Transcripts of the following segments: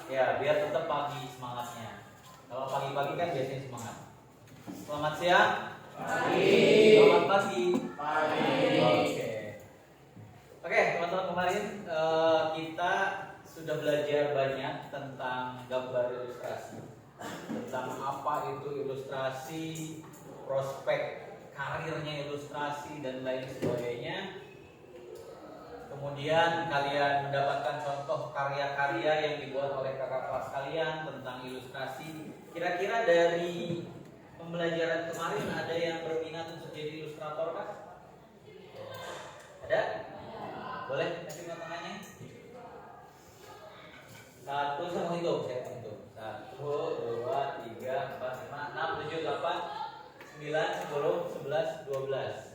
Ya, biar tetap pagi semangatnya. Kalau pagi-pagi kan biasanya semangat. Selamat siang. Pagi. Selamat pagi. Pagi. Oke, teman-teman, kemarin kita sudah belajar banyak tentang gambar ilustrasi, tentang apa itu ilustrasi, prospek karirnya ilustrasi dan lain sebagainya. Kemudian kalian mendapatkan contoh karya-karya yang dibuat oleh kakak kelas kalian tentang ilustrasi. Kira-kira dari pembelajaran kemarin ada yang berminat untuk jadi ilustrator kan? Ada? Boleh kasih tangannya? 1, saya mau hitung, saya mau hitung. 1, 2, 3, 4, 5, 6, 7, 8, 9, 10, 11, 12.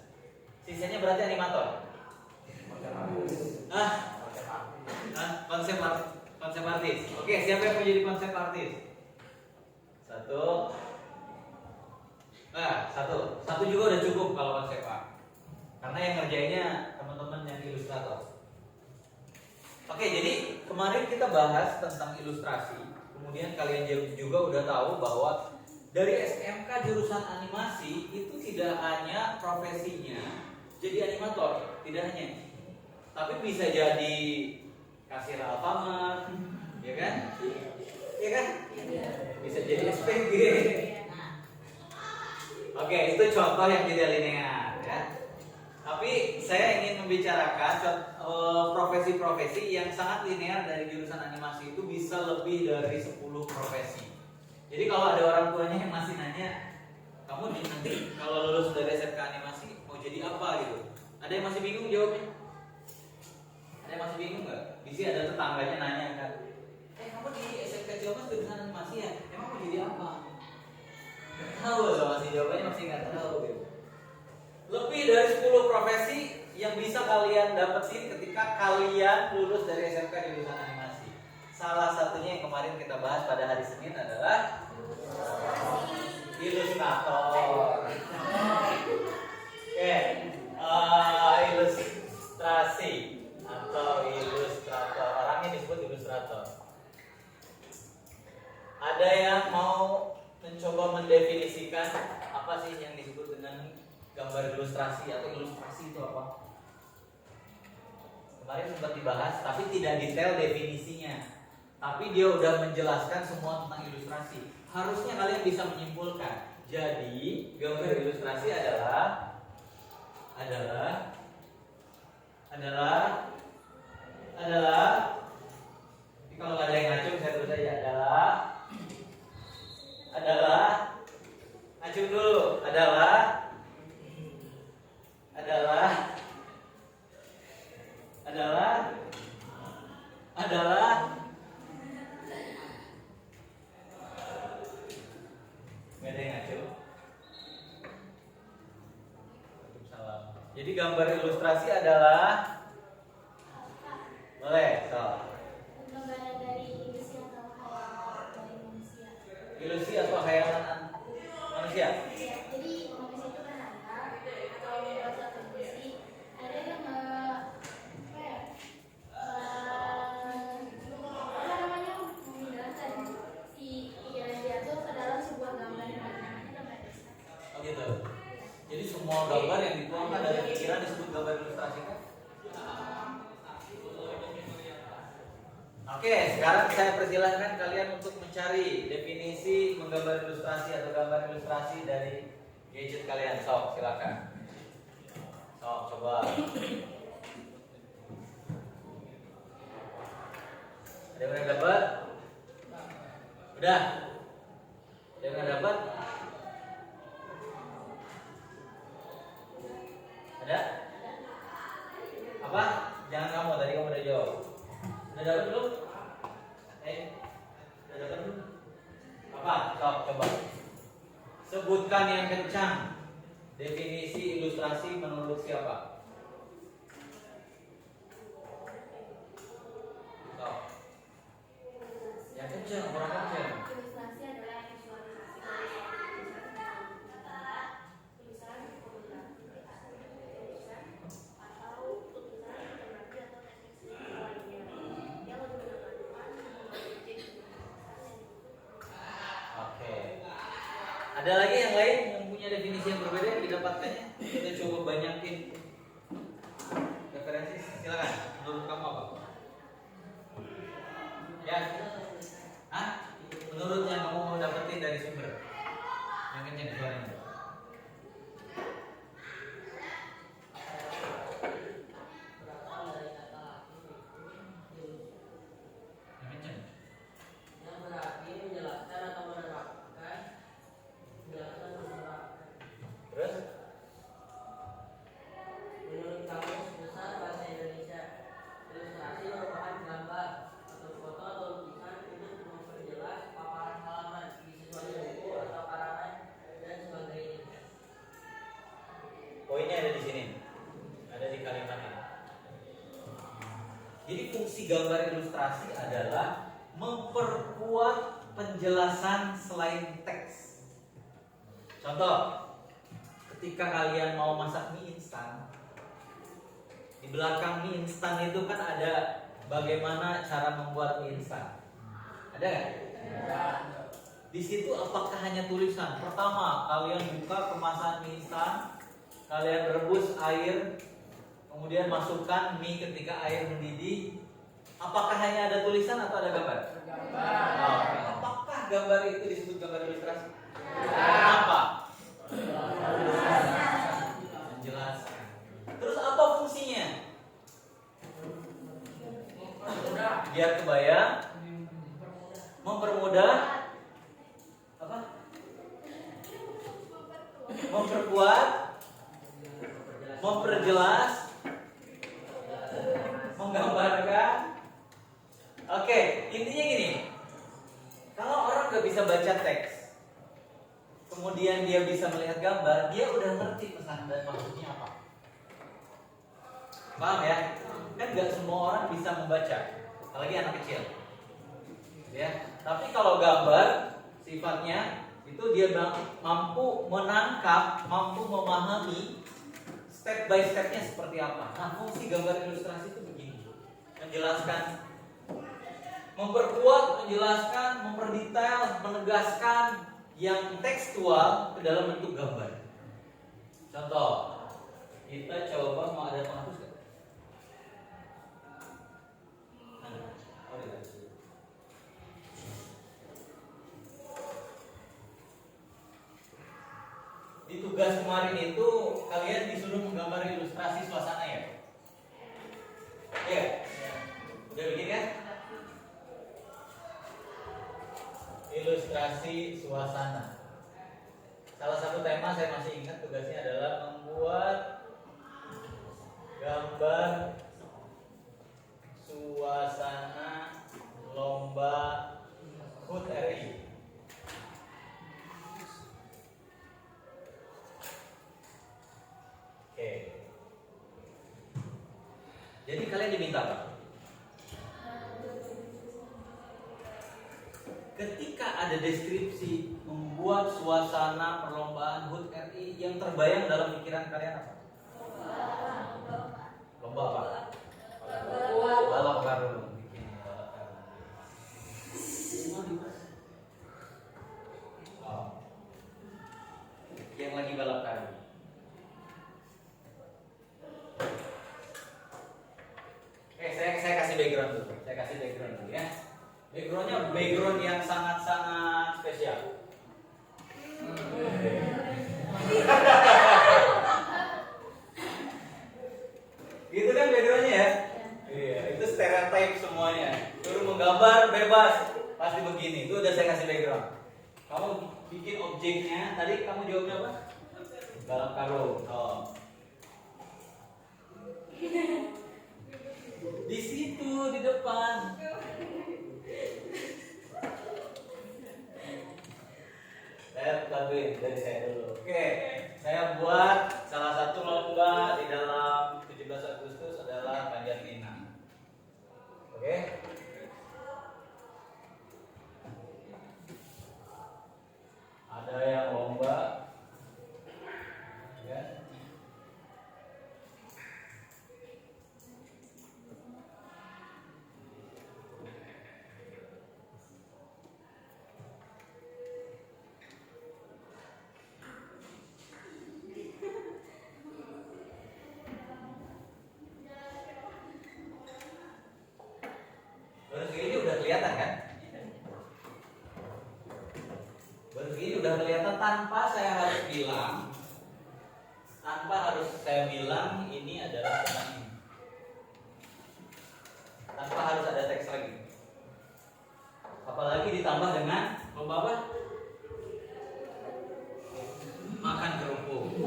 Sisanya berarti animator. Konsep artis. Oke, siapa yang mau jadi konsep artis? Satu juga udah cukup kalau konsep art. Karena yang ngerjainnya teman-teman yang ilustrator. Oke, jadi kemarin kita bahas tentang ilustrasi. Kemudian kalian juga udah tahu bahwa dari SMK jurusan animasi itu tidak hanya profesinya jadi animator, tidak hanya, tapi bisa jadi kasir Alfamart, ya kan? Ya kan? Bisa jadi SPG. Oke, itu contoh yang tidak linear, ya. Tapi saya ingin membicarakan profesi-profesi yang sangat linear dari jurusan animasi itu bisa lebih dari 10 profesi. Jadi kalau ada orang tuanya yang masih nanya, kamu nanti kalau lulus dari SMK animasi mau jadi apa gitu? Ada yang masih bingung jawabnya? Ada yang masih bingung nggak? Di sini ada tetangganya nanya kan, kamu di SMK Cilmas jurusan animasi ya? Emang mau jadi apa? Nggak tahu loh, masih jawabannya masih nggak tahu gitu. Lebih dari 10 profesi yang bisa kalian dapetin ketika kalian lulus dari SMK jurusan animasi. Salah satunya yang kemarin kita bahas pada hari Senin adalah ilustrator. Oke, ilustrasi atau ilustrator. Orangnya disebut ilustrator. Ada yang mau mencoba mendefinisikan apa sih yang disebut dengan gambar ilustrasi atau ilustrasi itu apa? Kemarin sempat dibahas, tapi tidak detail definisinya. Tapi dia udah menjelaskan semua tentang ilustrasi. Harusnya kalian bisa menyimpulkan. Jadi gambar ilustrasi adalah ini kalau nggak ada yang ngacung saya terus saja ngacung dulu adalah nggak ada yang ngacung. Salam. Jadi gambar ilustrasi adalah boleh so. Gambaran dari ilusi atau khayalan dari manusia. Ilusi atau khayalan manusia. Ya, jadi manusia itu kan ada atau membuat satu ilusi. Ada yang menjelaskan si pikiran dia itu adalah sebuah gambar yang namanya gambar ilustrasi. Oh gitu. Jadi semua gambar yang dituangkan dari pikiran disebut gambar ilustrasi kan? Oke, sekarang saya persilahkan kalian untuk mencari definisi menggambar ilustrasi atau gambar ilustrasi dari gadget kalian. Sok, silakan. Sok, coba. Ada yang dapat? Udah? Ada yang dapat? Ada? Apa? Jangan kamu, tadi kamu udah jawab. Udah dapat belum? Udah dapat belum? Apa? Coba. Sebutkan yang kencang. Definisi ilustrasi menurut siapa? Yang kencang, orang kencang. Ilustrasi adalah visualisasi tulisan atau tulisan fotografi atau teknik lainnya yang menggunakan Ada lagi yang lain yang punya definisi yang berbeda yang didapatkannya? Kita coba banyakin referensi. Silakan. Menurut kamu apa? Ya. Hah? Menurut yang kamu mau dapetin dari sumber yang kenceng suaranya. Poinnya ada di sini, ada di kalimat ini. Jadi fungsi gambar ilustrasi adalah memperkuat penjelasan selain teks. Contoh, ketika kalian mau masak mie instan, di belakang mie instan itu kan ada bagaimana cara membuat mie instan. Ada nggak? Di situ apakah hanya tulisan? Pertama, kalian buka kemasan mie instan, kalian rebus air, kemudian masukkan mie ketika air mendidih. Apakah hanya ada tulisan atau ada gambar? Gambar. Apakah gambar itu disebut gambar ilustrasi? Kenapa? Menjelaskan. Terus apa fungsinya? Biar kebayang, mempermudah, apa? Memperkuat, memperjelas, menggambarkan. Oke, intinya gini. Kalau orang nggak bisa baca teks, kemudian dia bisa melihat gambar, dia udah ngerti pesan dan maksudnya apa. Paham ya? Kan nggak semua orang bisa membaca, apalagi anak kecil. Ya, tapi kalau gambar sifatnya itu dia mampu menangkap, mampu memahami step by stepnya seperti apa. Nah, fungsi gambar ilustrasi itu begini, menjelaskan, memperkuat, menjelaskan, memperdetail, menegaskan yang tekstual ke dalam bentuk gambar. Contoh, kita coba mau ada penghapus gak? Di tugas kemarin itu kalian disuruh menggambar ilustrasi suasana ya? Iya? Udah bikin kan? Ilustrasi suasana. Salah satu tema saya masih ingat tugasnya adalah membuat gambar suasana lomba HUT RI. Oke. Jadi kalian diminta apa? Ketika ada deskripsi membuat suasana perlombaan HUT RI, yang terbayang dalam pikiran kalian apa? Lomba apa? Balap karung. Bikin balap karung. Oh. Yang lagi balap karung. Saya kasih background dulu. Saya kasih background dulu ya. Backgroundnya background yang sangat-sangat spesial. Gitu kan backgroundnya ya? Iya, itu stereotype semuanya. Suruh menggambar bebas, pasti begini. Itu udah saya kasih background. Kamu bikin objeknya, tadi kamu jawabnya apa? Balap karung. Oh. Di situ di depan. Saya bantuin dari saya dulu. Oke, saya buat salah satu lomba di dalam 17 Agustus adalah Panjat Pinang. Oke. Ada yang lomba, ya. tanpa harus saya bilang ini adalah teman ini. Tanpa harus ada teks lagi. Apalagi ditambah dengan lomba apa? Makan kerupuk.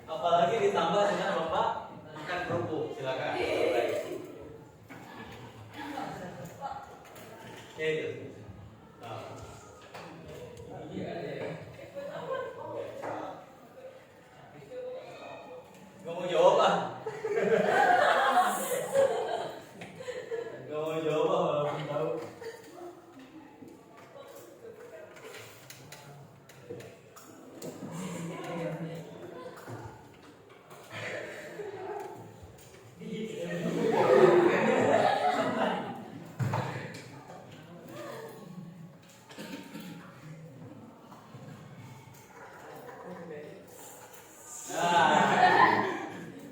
Apalagi ditambah dengan lomba makan kerupuk. Silakan. Ya itu. Gak mau jawab ah. Gak mau jawab ah, walaupun tahu.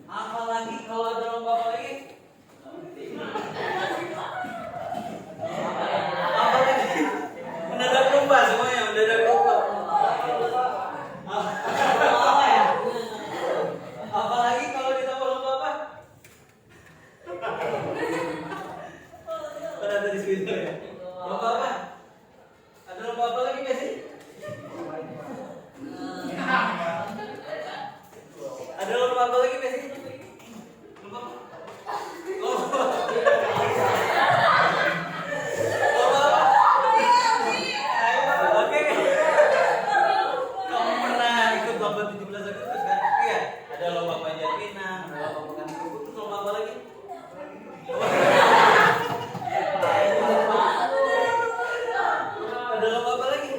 Apalagi kalau ada lomba apa lagi? Apalagi mendadak lomba semuanya, mendadak lomba. Apa ya? Apalagi kalau ditambah lomba apa? Pada ada di sini ya. Lomba apa? Ada lomba apa lagi nggak sih? Ada lomba apa lagi nggak sih? Lomba apa? Lomba apa? Oke. Kamu pernah ikut lomba 17 Agustus kan? Iya. Ada lomba panjat pinang, ada lomba makan kerupuk, terus lomba apa lagi? Ada lomba apa lagi?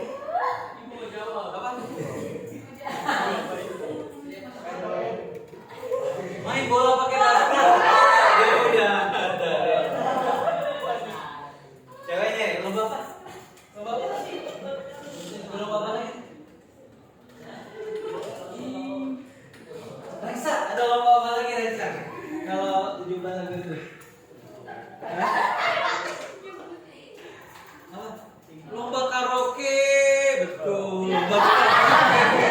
Ibu mau jawab apa? Main bola pakai basket. Ya udah ada. Ceweknya lomba apa? Lomba apa sih? Lomba apa lagi? Reza, ada lomba apa lagi Reza? Kalau 17 Agustus. Hah? Apa? Lomba karaoke. Betul. Lomba karaoke.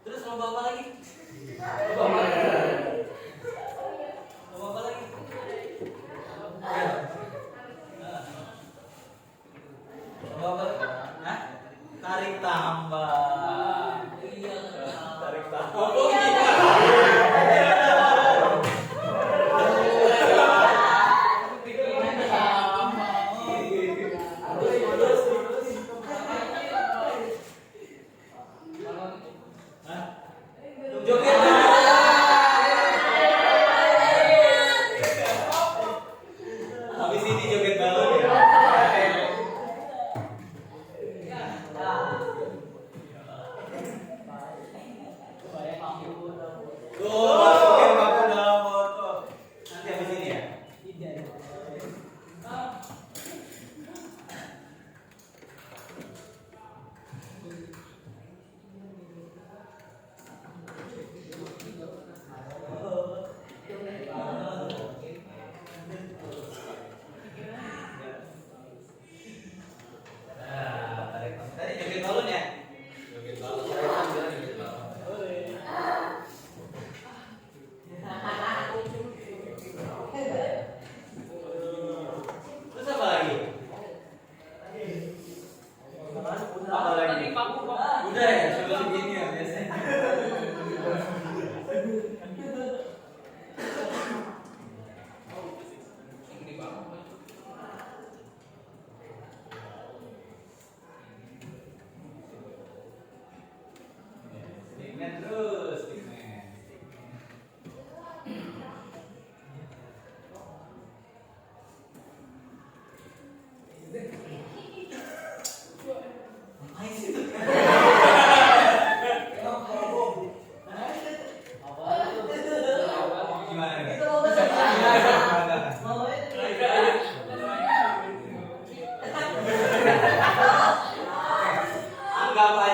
Terus lomba apa lagi? Lomba apa lagi? Lomba apa lagi? Lomba apa lagi? Hah? Tarik tambang. Tarik tambang. Oh iya. Joget. Habis ini joget balon ya.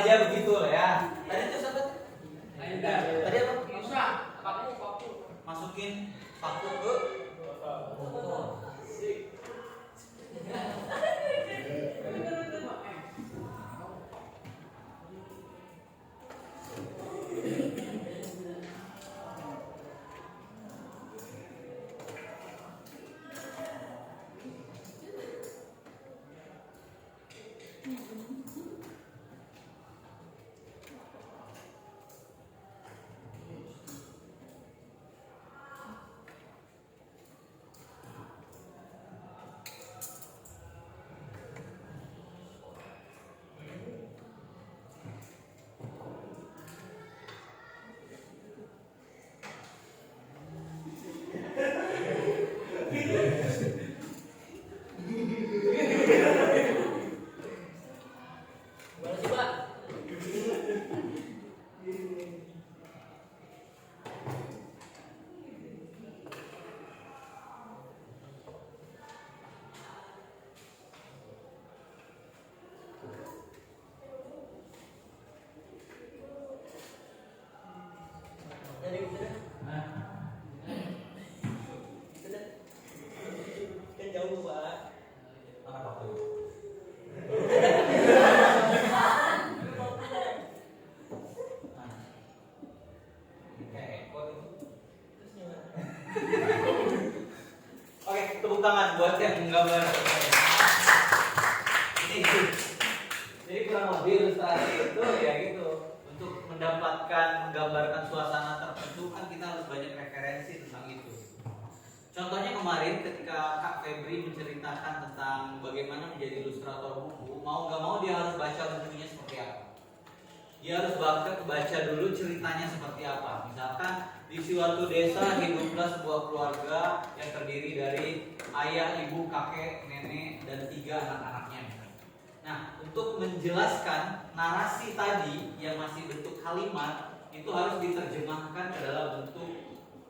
aja begitu ya. Tadi itu siapa? Tadi apa? Masukin paku ke tangan buat yang menggambar. Jadi kurang lebih ilustrasi itu ya gitu. Untuk menggambarkan suasana tertentu kan kita harus banyak referensi tentang itu. Contohnya kemarin ketika Kak Febri menceritakan tentang bagaimana menjadi ilustrator buku, mau nggak mau dia harus baca bukunya seperti apa. Dia harus baca dulu ceritanya seperti apa. Misalkan di suatu desa hiduplah sebuah keluarga yang terdiri dari ayah, ibu, kakek, nenek, dan 3 anak-anaknya. Nah, untuk menjelaskan narasi tadi yang masih bentuk kalimat itu harus diterjemahkan ke dalam bentuk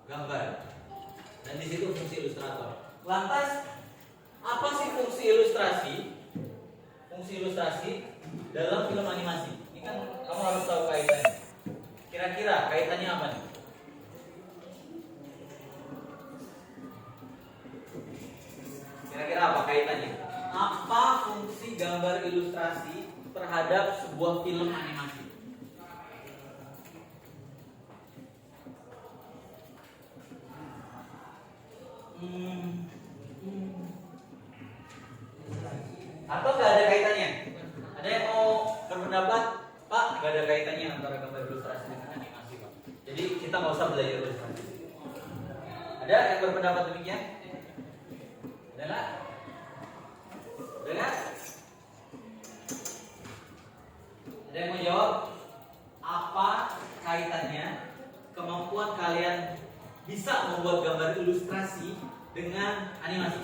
gambar. Dan di situ fungsi ilustrator. Lantas, apa sih fungsi ilustrasi? Fungsi ilustrasi dalam film animasi. Ini kan kamu harus tahu kaitannya. Kira-kira kaitannya apa nih? Kira-kira apa kaitannya? Apa fungsi gambar ilustrasi terhadap sebuah film animasi? Atau nggak ada kaitannya? Ada yang mau berpendapat, Pak, nggak ada kaitannya antara gambar ilustrasi dengan animasi, Pak. Jadi kita nggak usah belajar ilustrasi. Ada yang berpendapat demikian? Ada nggak? Ada nggak? Ada yang mau jawab? Apa kaitannya kemampuan kalian bisa membuat gambar ilustrasi dengan animasi?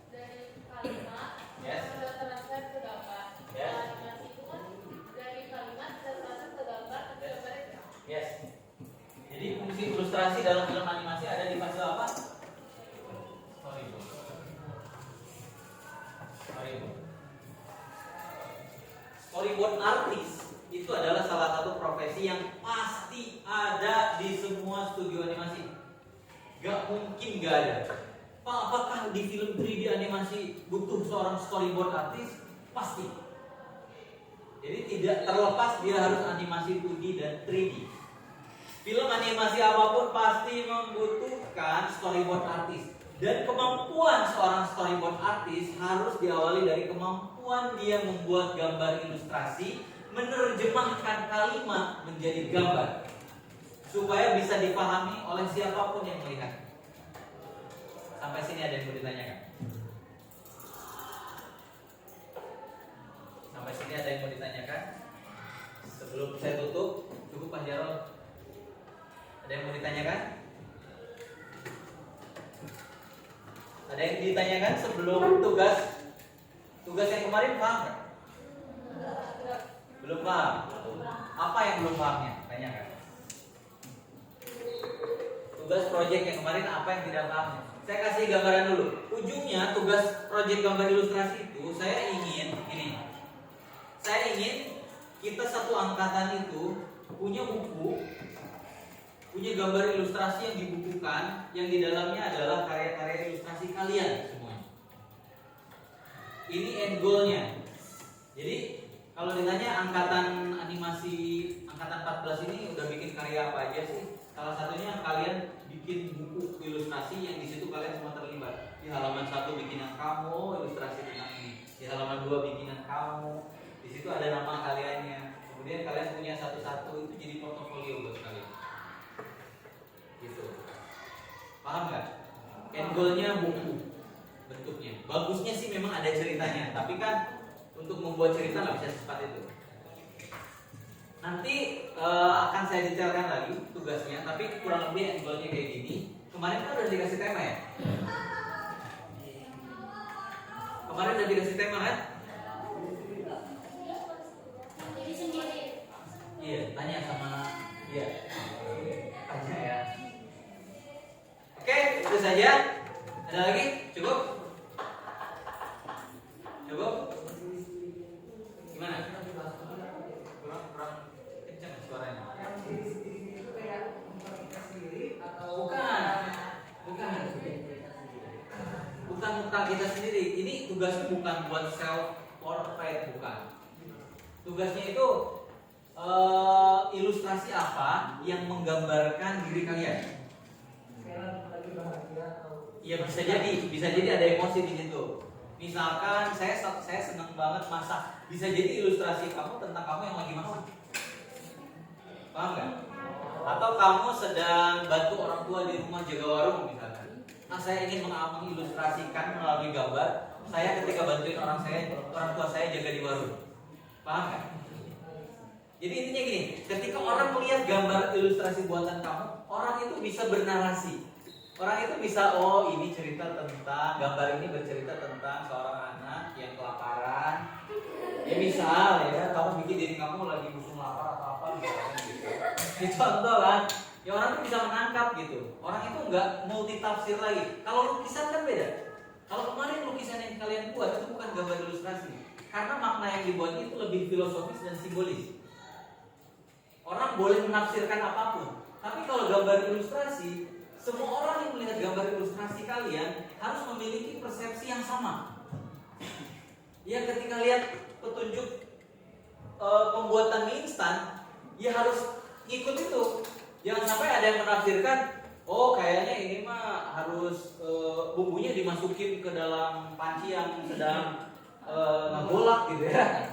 Dari kalimat, Yes. transfer ke gambar. Yes. Animasi itu kan dari kalimat transfer ke gambar, tapi gambarnya gerak. Yes. Jadi fungsi ilustrasi dalam film animasi ada di fase apa? Storyboard. Storyboard artist itu adalah salah satu profesi yang pasti ada di semua studio animasi. Gak mungkin gak ada. Pak, apakah di film 3D animasi butuh seorang storyboard artist? Pasti. Jadi tidak terlepas dia harus animasi 2D dan 3D. Film animasi apapun pasti membutuhkan storyboard artist. Dan kemampuan seorang storyboard artist harus diawali dari kemampuan dia membuat gambar ilustrasi, menerjemahkan kalimat menjadi gambar, supaya bisa dipahami oleh siapapun yang melihat. Sampai sini ada yang mau ditanyakan? Sampai sini ada yang mau ditanyakan? Sebelum saya tutup, cukup Pak Jarod. Ada yang mau ditanyakan? Ada yang ditanyakan sebelum tugas yang kemarin paham nggak? Belum paham. Apa yang belum pahamnya? Tanyakan. Tugas proyek yang kemarin apa yang tidak pahamnya? Saya kasih gambaran dulu. Ujungnya tugas proyek gambar ilustrasi itu saya ingin ini. ingin kita satu angkatan itu punya buku, punya gambar ilustrasi yang dibukukan, yang di dalamnya adalah karya-karya ilustrasi kalian semuanya. Ini end goal-nya. Jadi kalau ditanya angkatan animasi angkatan 14 ini udah bikin karya apa aja sih? Salah satunya kalian bikin buku ilustrasi yang di situ kalian semua terlibat. Di halaman 1 bikinan kamu, ilustrasi tentang ini. Di halaman 2 bikinan kamu. Di situ ada nama kaliannya. Kemudian kalian punya satu-satu, itu jadi portofolio buat kalian. Gitu. Paham nggak? End goal-nya buku bentuknya. Bagusnya sih memang ada ceritanya, tapi kan untuk membuat cerita nggak bisa secepat itu. Nanti akan saya detailkan lagi tugasnya, tapi kurang lebih end goal-nya kayak gini. Kemarin kan udah dikasih tema ya? Kemarin udah dikasih tema kan? Diri sendiri. Iya, tanya sama iya. Tanya ya. Oke, itu saja. Ada lagi? Cukup? Cukup? Gimana? Kurang kencang suaranya. Bukan muka kita sendiri. Ini tugasnya bukan buat self portrait, bukan. Tugasnya itu ilustrasi apa yang menggambarkan diri kalian. Ya bisa jadi ada emosi di situ. Misalkan saya senang banget masak, bisa jadi ilustrasi kamu tentang kamu yang lagi masak. Paham nggak? Atau kamu sedang bantu orang tua di rumah jaga warung misalkan. Nah, saya ingin mengilustrasikan melalui gambar saya ketika bantuin orang tua saya jaga di warung. Paham nggak? Jadi intinya gini, ketika orang melihat gambar ilustrasi buatan kamu, orang itu bisa bernarasi. Orang itu bisa, oh ini cerita tentang, gambar ini bercerita tentang seorang anak yang kelaparan. Ya misal ya, kamu bikin diri kamu lagi musuh lapar atau apa misalkan gitu. Ini contoh kan, ya orang itu bisa menangkap gitu. Orang itu nggak multi tafsir lagi. Kalau lukisan kan beda. Kalau kemarin lukisan yang kalian buat itu bukan gambar ilustrasi, karena makna yang dibuat itu lebih filosofis dan simbolis. Orang boleh menafsirkan apapun, tapi kalau gambar ilustrasi, semua orang yang melihat gambar ilustrasi kalian harus memiliki persepsi yang sama. Ya ketika lihat petunjuk pembuatan mie instan, ya harus ngikut itu. Jangan sampai ada yang menafsirkan, oh kayaknya ini mah harus bumbunya dimasukin ke dalam panci yang sedang ngegolak gitu ya.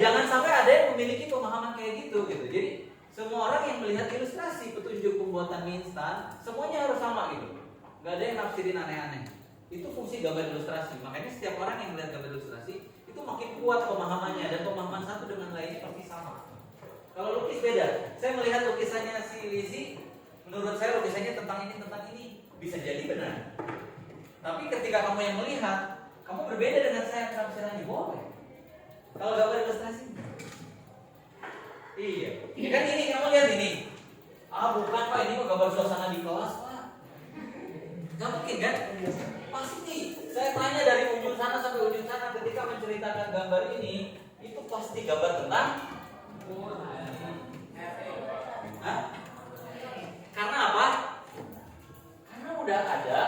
Jangan sampai ada yang memiliki pemahaman kayak gitu. Jadi semua orang yang melihat ilustrasi petunjuk pembuatan mie instan, semuanya harus sama gitu. Gak ada yang nafsirin aneh-aneh. Itu fungsi gambar ilustrasi. Makanya setiap orang yang melihat gambar ilustrasi itu makin kuat pemahamannya, dan pemahaman satu dengan lainnya pasti sama. Kalau lukis beda. Saya melihat lukisannya si Lizzy, menurut saya lukisannya tentang ini bisa jadi benar. Tapi ketika kamu yang melihat, kamu berbeda dengan saya penafsirannya, boleh. Kalau gambar ilustrasi, iya. Kan ini kamu lihat ini. Bukan Pak, ini mah gambar suasana di kelas Pak. Gak mungkin kan? Pasti. Saya tanya dari ujung sana sampai ujung sana, ketika menceritakan gambar ini, itu pasti gambar tentang. Hah? Karena apa? Karena udah ada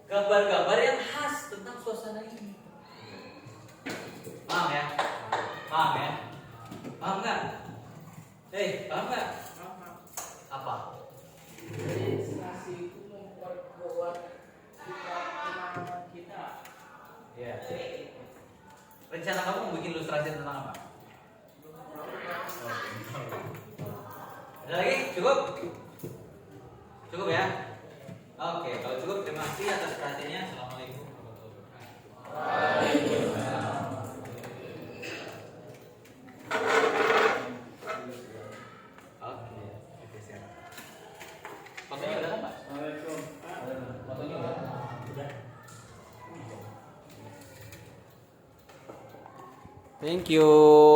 gambar-gambar yang khas tentang suasana ini. Paham ya? Paham ya? Paham nggak? Paham nggak? Apa? Ilustrasi itu memperkuat pemahaman kita. Ya. Rencana kamu mau bikin ilustrasi tentang apa? Ada lagi? Cukup? Cukup ya? Oke, kalau cukup terima kasih atas perhatiannya. Assalamualaikum warahmatullahi wabarakatuh. Fotonya udah kan Pak? Fotonya udah? Udah. Thank you.